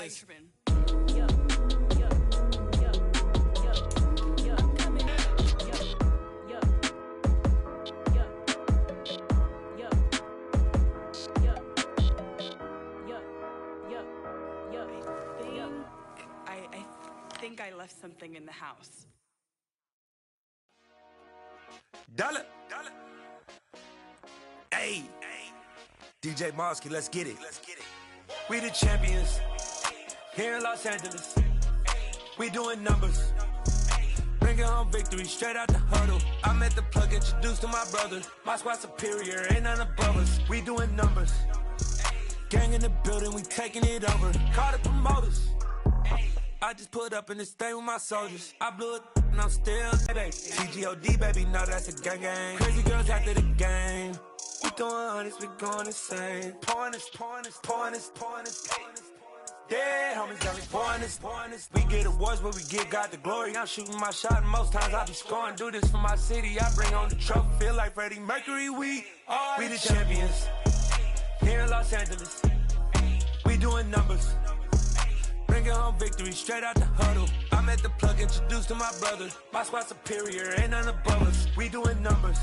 champions. I think I left something in the house. Dollar. Hey. DJ Mosky, let's get it. We the champions. Here in Los Angeles. We doing numbers. Bringing home victory straight out the huddle. I met the plug, introduced to my brother. My squad superior, ain't none above us. We doing numbers. Gang in the building, we taking it over. Call the promoters. I just put up in this thing with my soldiers. I blew it and I'm still baby. TGOD, baby, no, that's a gang. Crazy girls after the game. We throwing hundreds, we going insane. Pointers. Yeah, homies only pointers. We get awards, but we give God the glory. I'm shooting my shot, and most times I be scoring. Do this for my city, I bring on the trophy. Feel like Freddie Mercury, we the champions. Here in Los Angeles, we doing numbers. Bringing home victory straight out the huddle. I met the plug, introduced to my brother. My squad superior, ain't none above us. We doing numbers.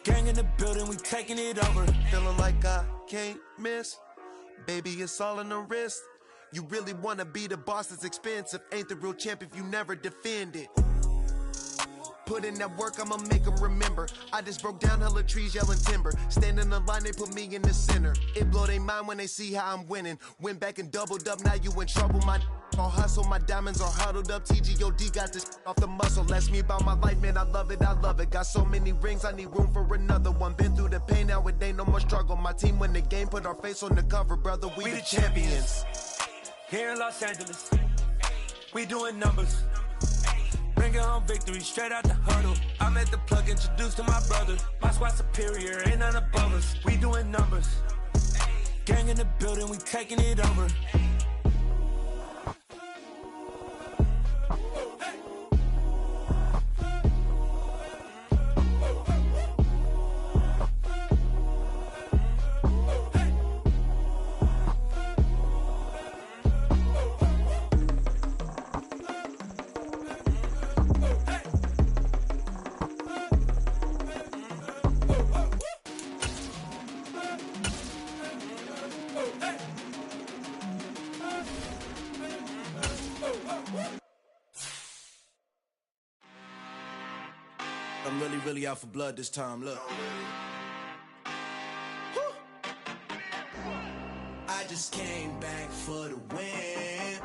Gang in the building, we taking it over. Feeling like I can't miss. Baby, it's all in the wrist. You really wanna be the boss, it's expensive. Ain't the real champ if you never defend it. Put in that work, I'ma make them remember. I just broke down hella trees, yelling timber. Stand in the line, they put me in the center. It blow their mind when they see how I'm winning. Went back and doubled up, now you in trouble. My all hustle, my diamonds are huddled up. TGOD got this off the muscle. Ask me about my life, man, I love it. Got so many rings, I need room for another one. Been through the pain, now it ain't no more struggle. My team win the game, put our face on the cover, brother. We the champions. Here in Los Angeles, we doing numbers. Bringing home victory straight out the huddle. I met the plug, introduced to my brother. My squad superior, ain't none above us. We doing numbers. Gang in the building, we taking it over. I'm really out for blood this time, look. I just came back for the win.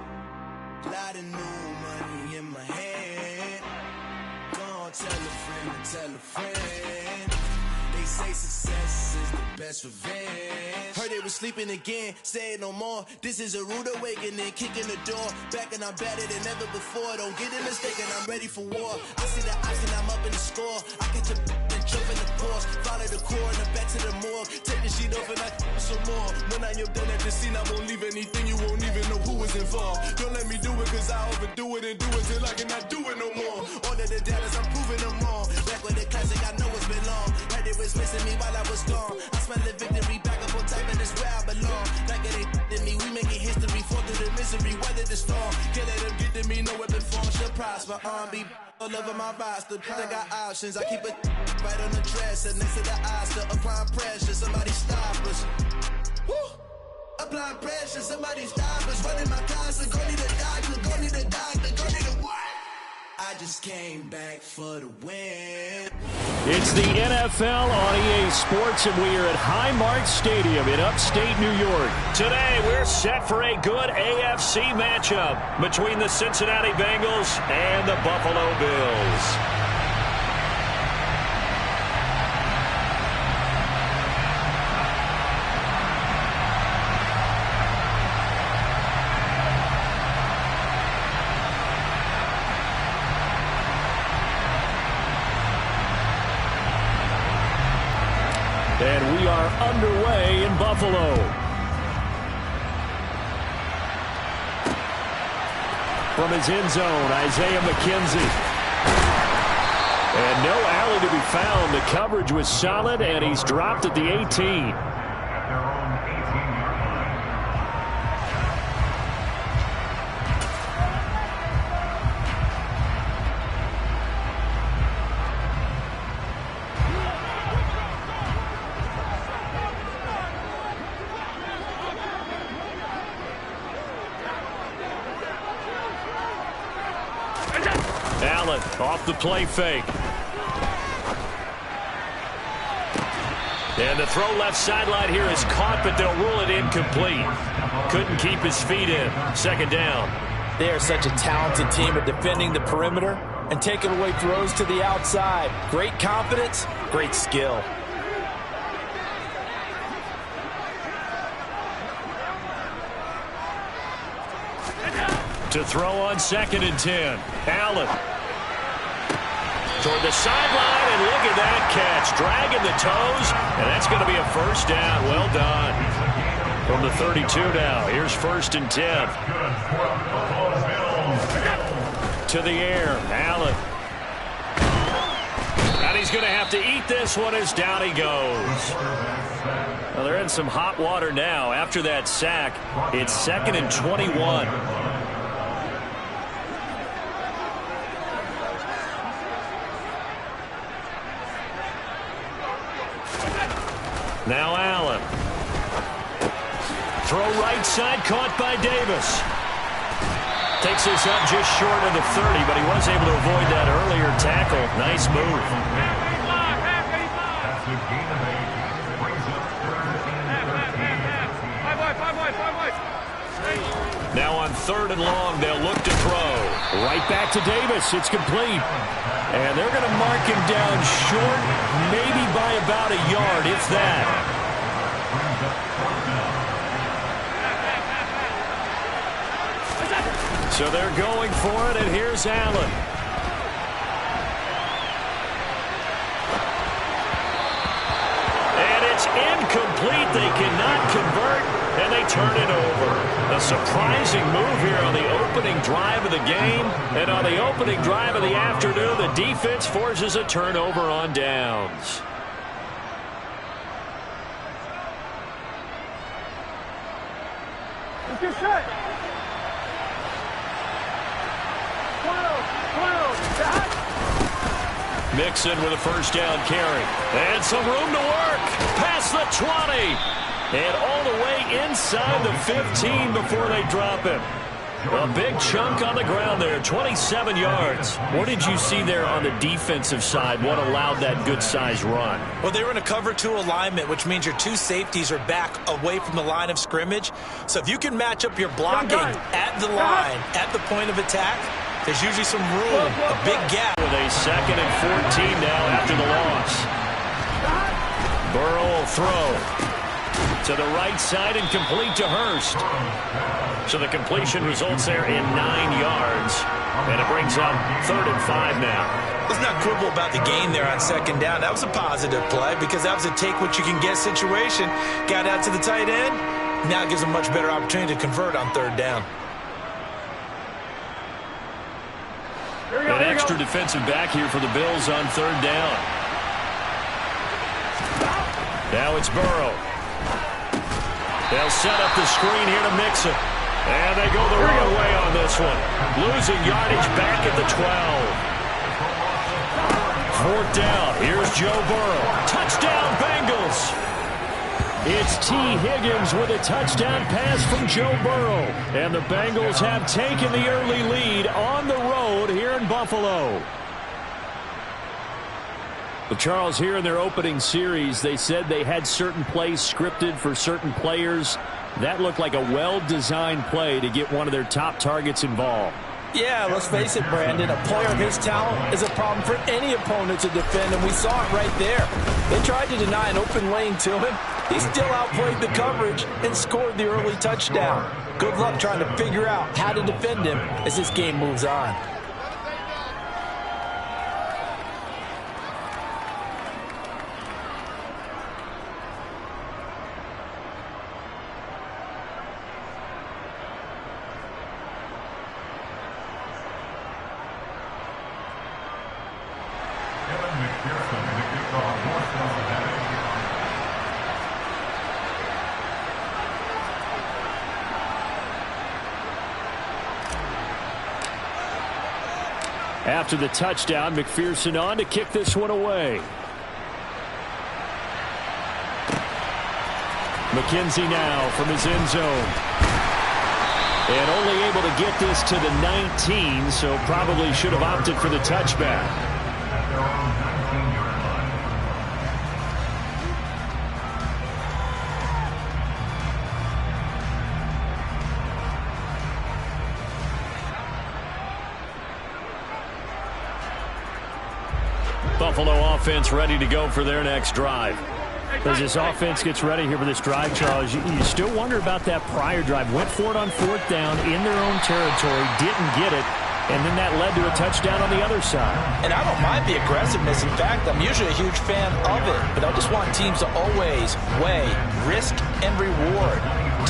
Lot of new money in my hand. Gonna tell a friend to tell a friend. They say success is the best revenge. Heard they was sleeping again, say it no more. This is a rude awakening, kicking the door. Back and I'm better than ever before. Don't get it mistaken, I'm ready for war. I see the ops and I'm up in the score. I catch a and jump in the course. Follow the core and back to the morgue. Take the sheet off and I some more. When I am done at the scene, I won't leave anything. You won't even know who was involved. Don't let me do it cause I overdo it and do it till I cannot do it no more. All of the doubters, I'm proving them wrong. Back with the classic, I know it's been long. Heard they was missing me while I was gone. I smell the victory back up on top and it's where I belong. Like it ain't to me, we making history. Fall through the misery, weather the storm. Can't let them get to me, no weapon form should prosper. Be all over my roster, I got options. I keep it right on the dresser, next to the Oscar. Applying pressure, somebody stop us. Woo! Applying pressure, somebody stop us. Running my closet, go need a doctor, go need a doctor, go need a what? I just came back for the win. It's the NFL on EA Sports, and we are at Highmark Stadium in upstate New York. Today, we're set for a good AFC matchup between the Cincinnati Bengals and the Buffalo Bills. And we are underway in Buffalo. From his end zone, Isaiah McKenzie. And no alley to be found. The coverage was solid, and he's dropped at the 18. Allen off the play fake. And the throw left sideline here is caught, but they'll rule it incomplete. Couldn't keep his feet in. Second down. They are such a talented team at defending the perimeter and taking away throws to the outside. Great confidence, great skill. To throw on 2nd and 10. Allen. Toward the sideline, and look at that catch. Dragging the toes, and that's going to be a first down. Well done. From the 32 now, here's 1st and 10. To the air, Allen. And he's going to have to eat this one as down he goes. Well, they're in some hot water now. After that sack, it's 2nd and 21. Now Allen. Throw right side, caught by Davis. Takes this up just short of the 30, but he was able to avoid that earlier tackle. Nice move. Now on 3rd and long, they'll look to throw. Right back to Davis. It's complete. And they're going to mark him down short, maybe by about a yard, if that. So they're going for it, and here's Allen. And it's incomplete. They cannot convert, and they turn it over. A surprising move here on the opening drive of the game. And on the opening drive of the afternoon, the defense forces a turnover on downs. Get set. 12. Mixon with a first down carry. And some room to work. Past the 20. And all the way inside the 15 before they drop him. A big chunk on the ground there, 27 yards. What did you see there on the defensive side? What allowed that good-sized run? Well, they were in a cover 2 alignment, which means your 2 safeties are back away from the line of scrimmage. So if you can match up your blocking at the line, at the point of attack, there's usually some room, a big gap. With a 2nd and 14 now after the loss. Burrow will throw to the right side and complete to Hurst. So the completion results there in 9 yards. And it brings up 3rd and 5 now. Let's not quibble about the gain there on 2nd down. That was a positive play because that was a take-what-you-can-get situation. Got out to the tight end. Now it gives them a much better opportunity to convert on 3rd down. An extra defensive back here for the Bills on 3rd down. Now it's Burrow. They'll set up the screen here to Mixon. And they go the wrong way on this one. Losing yardage back at the 12. 4th down. Here's Joe Burrow. Touchdown, Bengals. It's T. Higgins with a touchdown pass from Joe Burrow. And the Bengals have taken the early lead on the road here in Buffalo. Well, Charles, here in their opening series, they said they had certain plays scripted for certain players. That looked like a well-designed play to get one of their top targets involved. Yeah, let's face it, Brandon. A player of his talent is a problem for any opponent to defend, and we saw it right there. They tried to deny an open lane to him. He still outplayed the coverage and scored the early touchdown. Good luck trying to figure out how to defend him as this game moves on. After the touchdown, McPherson on to kick this one away. McKenzie now from his end zone. And only able to get this to the 19, so probably should have opted for the touchback. Buffalo offense ready to go for their next drive. As this offense gets ready here for this drive, Charles, you still wonder about that prior drive. Went for it on 4th down in their own territory, didn't get it, and then that led to a touchdown on the other side. And I don't mind the aggressiveness. In fact, I'm usually a huge fan of it, but I just want teams to always weigh risk and reward.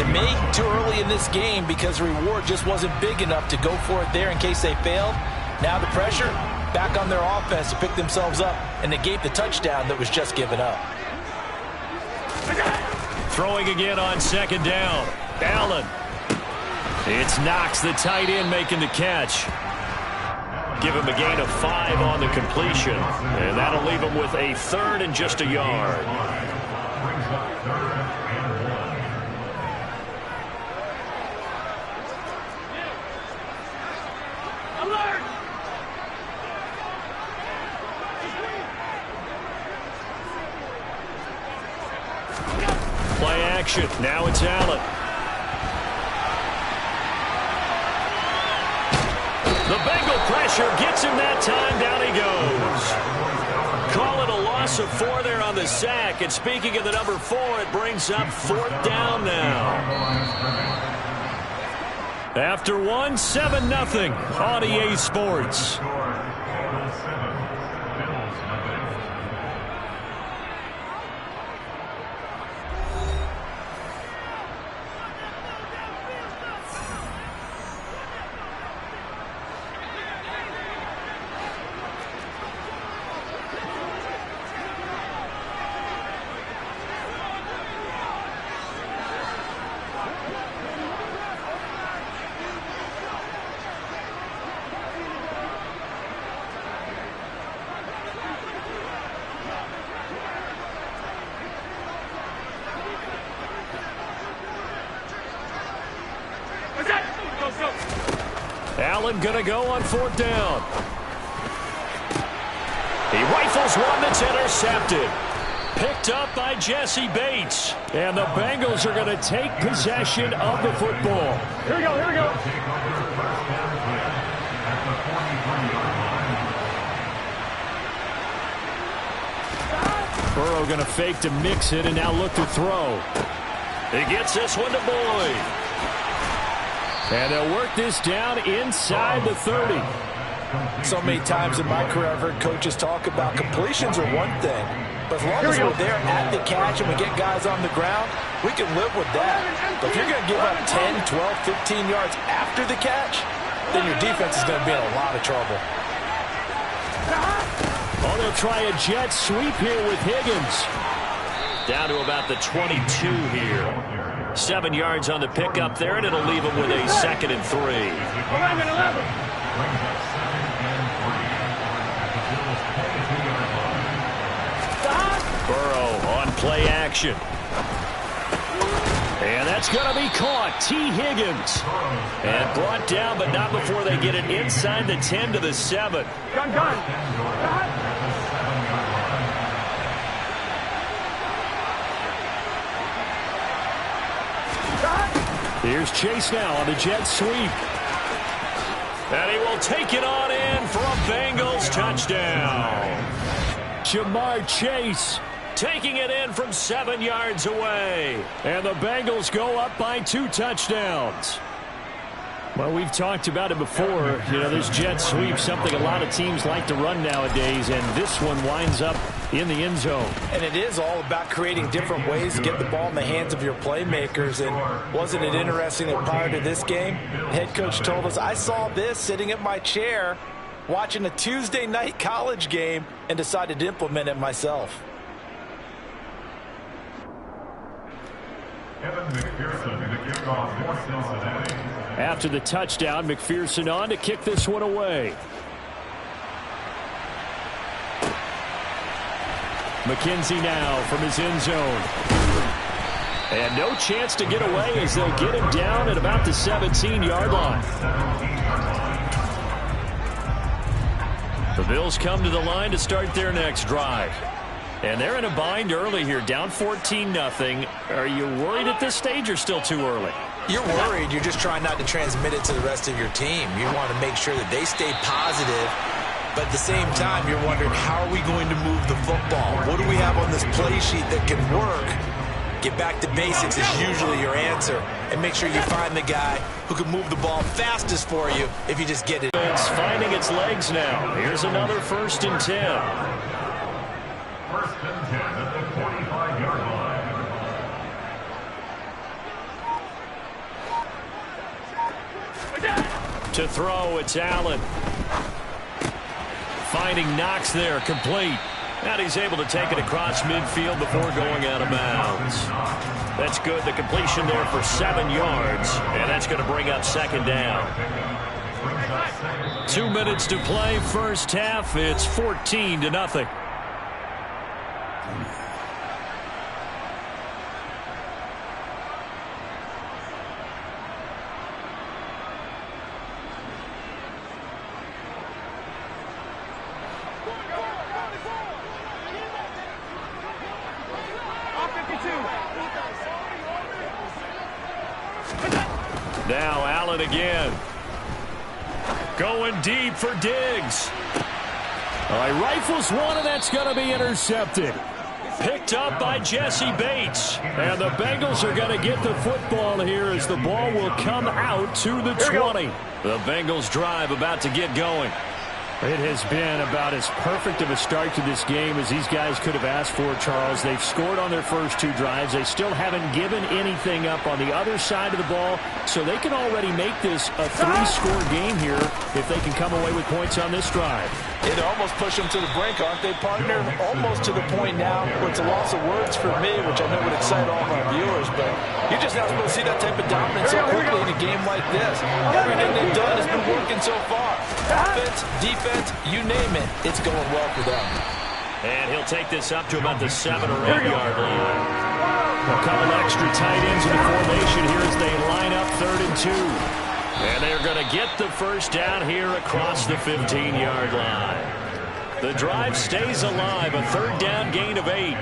To me, too early in this game because the reward just wasn't big enough to go for it there in case they failed. Now the pressure back on their offense to pick themselves up and negate the touchdown that was just given up. Throwing again on 2nd down. Allen. It's Knox, the tight end, making the catch. Give him a gain of 5 on the completion. And that'll leave him with a 3rd and just a yard. Play action. Now it's Allen. The Bengal pressure gets him that time. Down he goes. Call it a loss of 4 there on the sack. And speaking of the number 4, it brings up 4th down now. After 1, 7-0 on EA Sports. Allen gonna go on 4th down. He rifles one that's intercepted. Picked up by Jesse Bates. And the Bengals are going to take possession of the football. Here we go, here we go. Burrow going to fake to mix it and now look to throw. He gets this one to Boyd. And they'll work this down inside the 30. So many times in my career, I've heard coaches talk about completions are one thing. But as long as we're there at the catch and we get guys on the ground, we can live with that. But if you're going to give up 10, 12, 15 yards after the catch, then your defense is going to be in a lot of trouble. Oh, they'll try a jet sweep here with Higgins. Down to about the 22 here. 7 yards on the pickup there, and it'll leave him with a 2nd and 3. 11. Burrow on play action. And that's going to be caught. T. Higgins. And brought down, but not before they get it inside the 10 to the 7. Gun. Here's Chase now on the jet sweep. And he will take it on in for a Bengals touchdown. Jamar Chase taking it in from 7 yards away. And the Bengals go up by 2 touchdowns. Well, we've talked about it before. You know, this jet sweep, something a lot of teams like to run nowadays, and this one winds up in the end zone. And it is all about creating different ways to get the ball in the hands of your playmakers. And wasn't it interesting that prior to this game, the head coach told us, I saw this sitting in my chair watching a Tuesday night college game and decided to implement it myself. After the touchdown, McPherson on to kick this one away. McKenzie now from his end zone. And no chance to get away as they'll get him down at about the 17-yard line. The Bills come to the line to start their next drive. And they're in a bind early here, down 14-0. Are you worried at this stage or still too early? You're worried. You're just trying not to transmit it to the rest of your team. You want to make sure that they stay positive. But at the same time, you're wondering, how are we going to move the football? What do we have on this play sheet that can work? Get back to basics is usually your answer. And make sure you find the guy who can move the ball fastest for you if you just get it. It's finding its legs now. Here's another 1st and 10. 1st and 10 at the 45-yard line. To throw, it's Allen. Finding Knox there, complete. And he's able to take it across midfield before going out of bounds. That's good. The completion there for 7 yards. And that's going to bring up 2nd down. 2 minutes to play, first half. It's 14-0. Now Allen again. Going deep for Diggs. He rifles one, and that's going to be intercepted. Picked up by Jesse Bates. And the Bengals are going to get the football here as the ball will come out to the 20. The Bengals drive about to get going. It has been about as perfect of a start to this game as these guys could have asked for, Charles. They've scored on their first 2 drives. They still haven't given anything up on the other side of the ball, so they can already make this a 3-score game here if they can come away with points on this drive. It almost pushed them to the brink, aren't they, partner? Almost to the point now where it's a loss of words for me, which I know would excite all of our viewers, but you're just not supposed to see that type of dominance so quickly in a game like this. Everything they've done has been working so far. Offense, defense, you name it, it's going well for them. And he'll take this up to about the 7 or 8 yard line. A couple extra tight ends in the formation here as they line up 3rd and 2. And they're going to get the first down here across the 15-yard line. The drive stays alive, a 3rd down gain of 8.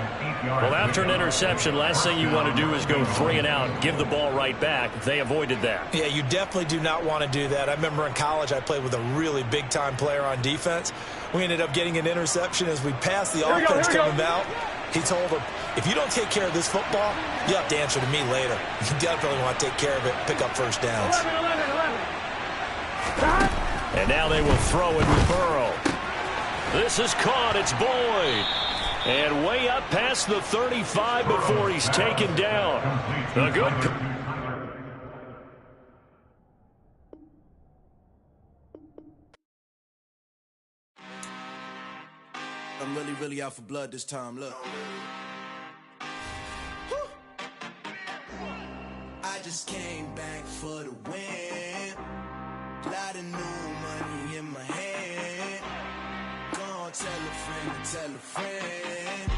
Well, after an interception, last thing you want to do is go 3 and out, give the ball right back. They avoided that. Yeah, you definitely do not want to do that. I remember in college I played with a really big-time player on defense. We ended up getting an interception as we passed the offense coming out. He told him, if you don't take care of this football, you have to answer to me later. You definitely want to take care of it, pick up first downs. 11. And now they will throw it with Burrow. This is caught. It's Boyd. And way up past the 35 before he's taken down. A good. I'm really out for blood this time. Look. I just came back for the win. Lot of new money in my hand. Gonna tell a friend to tell a friend.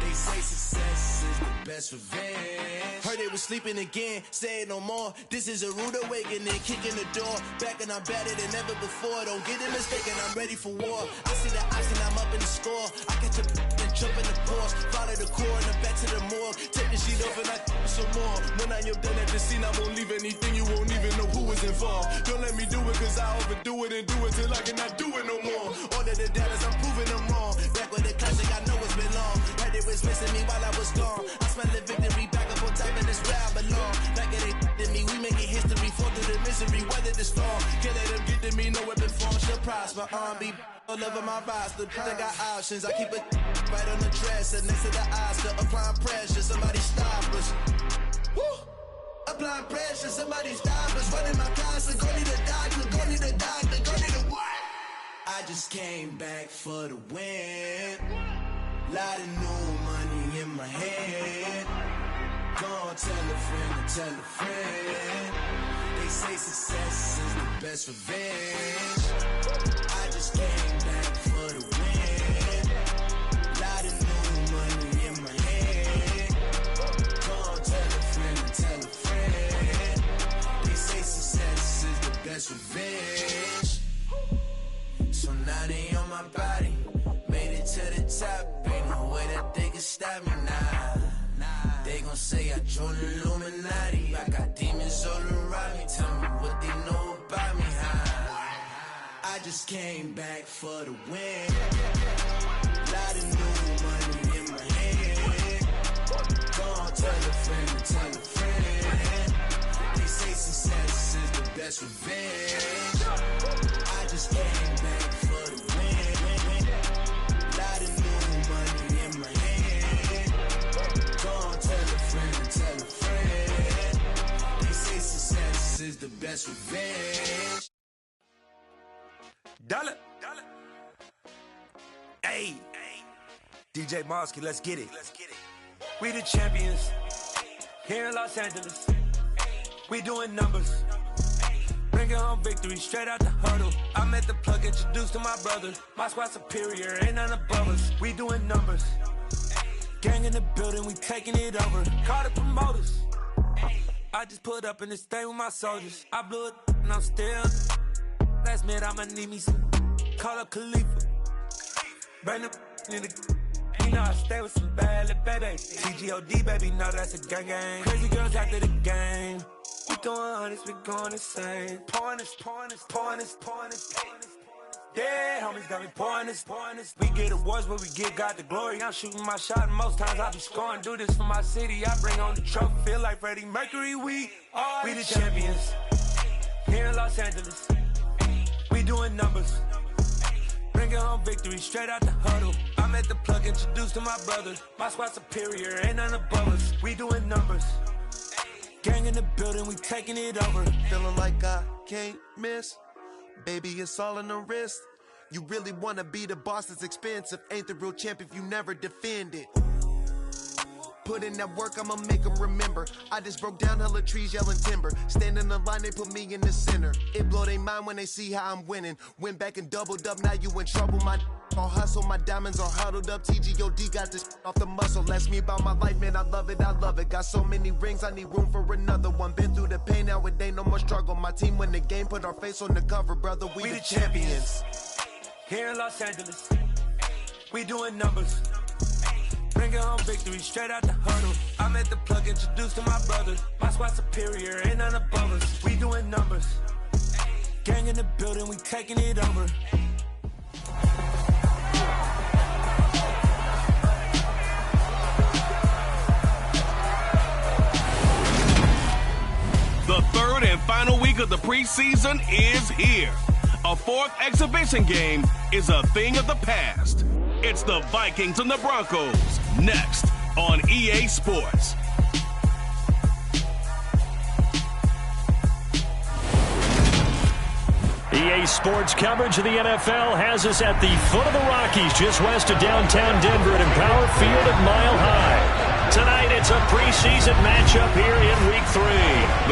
They say success is the best revenge. Heard they was sleeping again, say it no more. This is a rude awakening, kicking the door. Back and I'm better than ever before. Don't get it mistaken, I'm ready for war. I see the option, I'm up in the score. I catch a and jump in the course. Follow the core and back to the morgue. Take the sheet off and I some more. When I am done at the scene, I won't leave anything. You won't even know who is involved. Don't let me do it, cause I overdo it and do it till I cannot do it no more. All of the data, I'm proving them wrong. Back with the classic, I know it's been long. Heard it was missing me while I was gone. I smell the victory back up on top of this where I belong. Like it ain't to me, we making history. Fall through the misery, weather the storm. Can't let them get to me, no weapon form shall prosper. Be all over my roster, I got options. I keep it right on the dresser, next to the Oscar. Applying pressure, somebody stop us. Woo! Applying pressure, somebody stop us. Running my closet, go need a doctor, go need a doctor, go need a what? I just came back for the win. Lot of new money in my hand. Gonna tell a friend to tell a friend. They say success is the best revenge. I just came back for the win. Lot of new money in my hand. Gonna tell a friend. say I joined the Illuminati. I got demons all around me. Tell me what they know about me. I just came back for the win. Lot of new money in my hand. Go on, tell a friend, tell a friend. They say success is the best revenge. I just came back for the win. Lot of new money in my hand. Go on, tell a friend, tell a friend. They say success is the best revenge. Dollar. Hey, DJ Mosky, let's get it. We the champions here in Los Angeles. We doing numbers. Bringing home victory straight out the huddle. I'm at the plug, introduced to my brother. My squad superior, ain't none above us. We doing numbers. Gang in the building, we taking it over. Call the promoters. I just put up in this thing with my soldiers. I blew it and I'm still. Last minute, I'ma need me some. Call up Khalifa. Bring them in the. You know I stay with some bad little baby. TGOD, baby, know that's a gang. Crazy girls after the game. We doing honest, we going insane. Pouring this. Yeah, homies got me pouring this. We get awards, but we give God the glory. I'm shooting my shot, and most times I be scoring. Do this for my city, I bring on the trophy. Feel like Freddie Mercury, we the champions here in Los Angeles. We doing numbers. Bringing home victory straight out the huddle. I'm at the plug, introduced to my brother. My squad superior, ain't none above us. We doing numbers. Gang in the building, we taking it over. Feeling like I can't miss. Baby, it's all in the wrist. You really wanna be the boss, it's expensive. Ain't the real champ if you never defend it. Put in that work, I'ma make them remember. I just broke down hella trees, yelling timber. Stand in the line, they put me in the center. It blow their mind when they see how I'm winning. Went back and doubled up, now you in trouble. My all hustle, my diamonds are huddled up. TGOD got this off the muscle. Ask me about my life, man, I love it. Got so many rings, I need room for another one. Been through the pain, now it ain't no more struggle. My team win the game, put our face on the cover, brother. We the champions. Here in Los Angeles, we doing numbers. Bringing home victory straight out the huddle. I'm at the plug, introduced to my brother. My squad superior, ain't none above us. We doing numbers. Gang in the building, we taking it over. The third and final week of the preseason is here. A fourth exhibition game is a thing of the past. It's the Vikings and the Broncos, next on EA Sports. EA Sports coverage of the NFL has us at the foot of the Rockies, just west of downtown Denver at Empower Field at Mile High. Tonight, it's a preseason matchup here in Week 3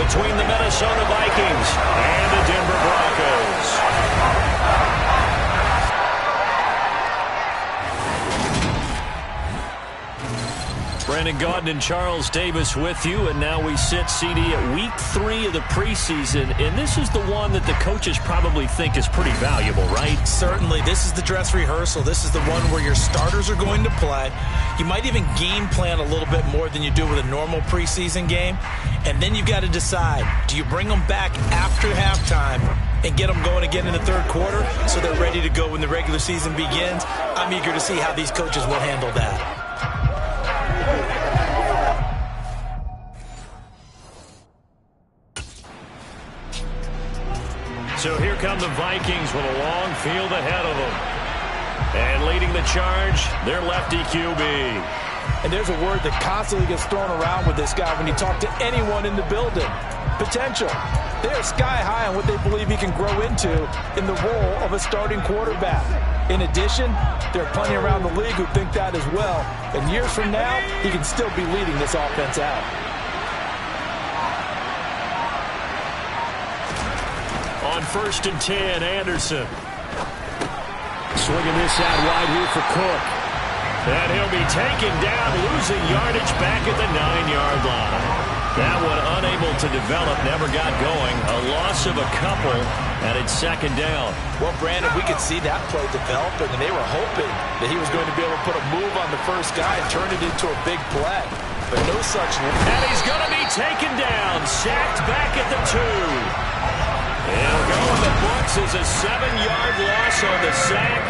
between the Minnesota Vikings and the Denver Broncos. Brandon Gaudin and Charles Davis with you, and now we sit, CD, at Week 3 of the preseason, and this is the one that the coaches probably think is pretty valuable, right? Certainly. This is the dress rehearsal. This is the one where your starters are going to play. You might even game plan a little bit more than you do with a normal preseason game, and then you've got to decide, do you bring them back after halftime and get them going again in the third quarter so they're ready to go when the regular season begins? I'm eager to see how these coaches will handle that. So here come the Vikings with a long field ahead of them. And leading the charge, their lefty QB. And there's a word that constantly gets thrown around with this guy when you talk to anyone in the building. Potential. They are sky high on what they believe he can grow into in the role of a starting quarterback. In addition, there are plenty around the league who think that as well. And years from now, he can still be leading this offense out. On 1st and 10, Anderson. Swinging this out wide here for Cook. And he'll be taken down, losing yardage back at the 9-yard line. That one unable to develop, never got going. A loss of a couple, and it's second down. Well, Brandon, we could see that play developing, and they were hoping that he was going to be able to put a move on the first guy and turn it into a big play. No such. And he's going to be taken down, sacked back at the 2. It'll go in the books as a 7-yard loss on the sack,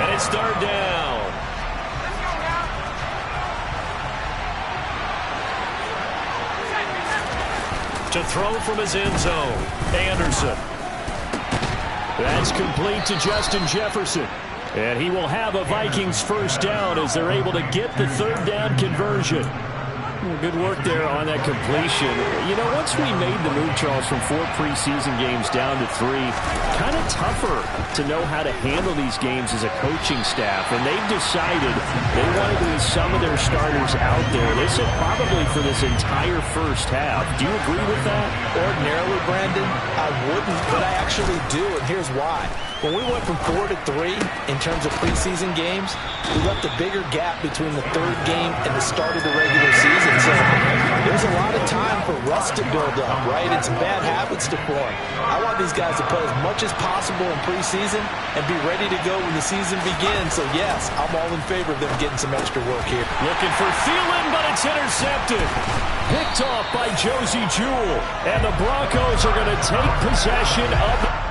and it's 3rd down. To throw from his end zone, Anderson. That's complete to Justin Jefferson. And he will have a Vikings first down as they're able to get the 3rd down conversion. Good work there on that completion. You know, once we made the move, Charles, from 4 preseason games down to 3, kind of tougher to know how to handle these games as a coaching staff. And they've decided they wanted to leave some of their starters out there. They said probably for this entire first half. Do you agree with that? Ordinarily, Brandon, I wouldn't, but I actually do, and here's why. When we went from 4 to 3 in terms of preseason games, we left a bigger gap between the 3rd game and the start of the regular season. So there's a lot of time for rust to build up, right? And some bad habits to form. I want these guys to play as much as possible in preseason and be ready to go when the season begins. So, yes, I'm all in favor of them getting some extra work here. Looking for Thielen, but it's intercepted. Picked off by Josie Jewell. And the Broncos are going to take possession of the...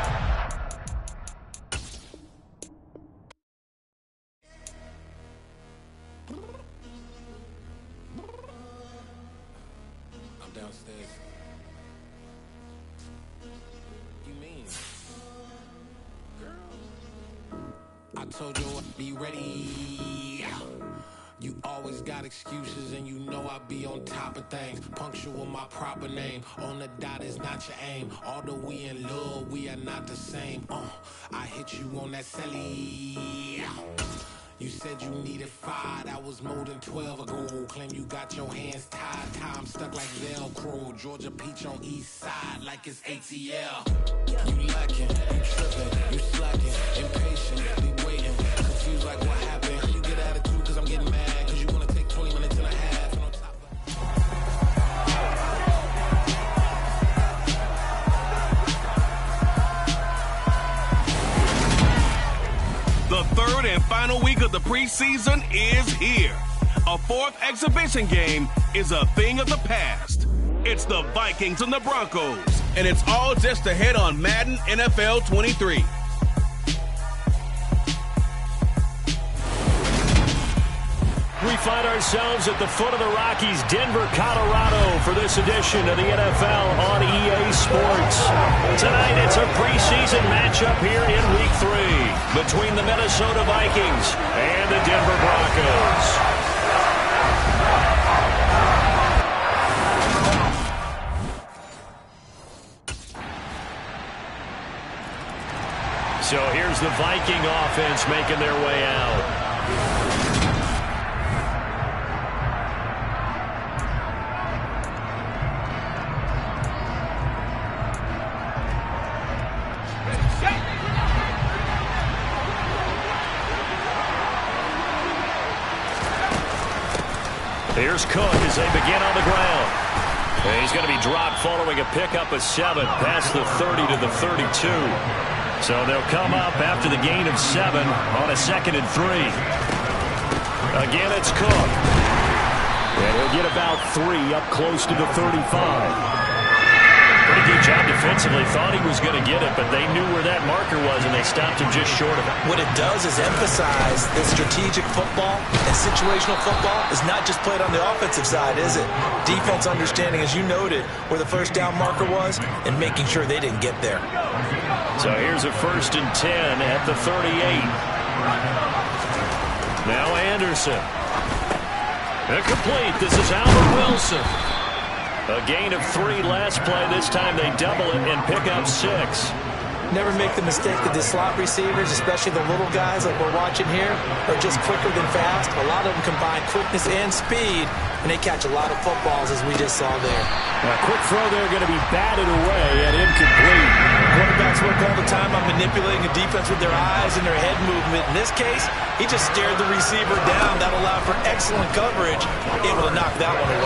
Downstairs. You mean? Girl, I told you I'd be ready. You always got excuses and you know I be on top of things. Punctual my proper name. On the dot is not your aim. Although we in love, we are not the same. I hit you on that celly. You said you needed 5, that was more than 12 ago. Claim you got your hands tied, time stuck like Velcro. Georgia peach on east side like it's ATL. You lacking, you tripping, you slacking, impatient, be waiting, confused like what happened. You get attitude cause I'm getting mad, cause you wanna take 20 minutes and a half. And on top of The 3rd and final week of the preseason is here. A 4th exhibition game is a thing of the past. It's the Vikings and the Broncos, and it's all just ahead on Madden NFL 23. We find ourselves at the foot of the Rockies, Denver, Colorado, for this edition of the NFL on EA Sports. Tonight, it's a preseason matchup here in Week 3 between the Minnesota Vikings and the Denver Broncos. So here's the Viking offense making their way out. Here's Cook as they begin on the ground. And he's going to be dropped following a pickup of 7 past the 30 to the 32. So they'll come up after the gain of 7 on a 2nd and 3. Again, it's Cook. And he'll get about 3 up close to the 35. Pretty good job defensively. Thought he was going to get it, but they knew where that marker was, and they stopped him just short of it. What it does is emphasize that strategic football and situational football is not just played on the offensive side, is it? Defense understanding, as you noted, where the first down marker was and making sure they didn't get there. So here's a 1st and 10 at the 38. Now Anderson. Incomplete. This is Albert Wilson. A gain of 3 last play. This time they double it and pick up 6. Never make the mistake that the slot receivers, especially the little guys like we're watching here, are just quicker than fast. A lot of them combine quickness and speed, and they catch a lot of footballs, as we just saw there. A quick throw there going to be batted away and incomplete. Quarterbacks work all the time on manipulating the defense with their eyes and their head movement. In this case, he just stared the receiver down. That allowed for excellent coverage, able to knock that one away.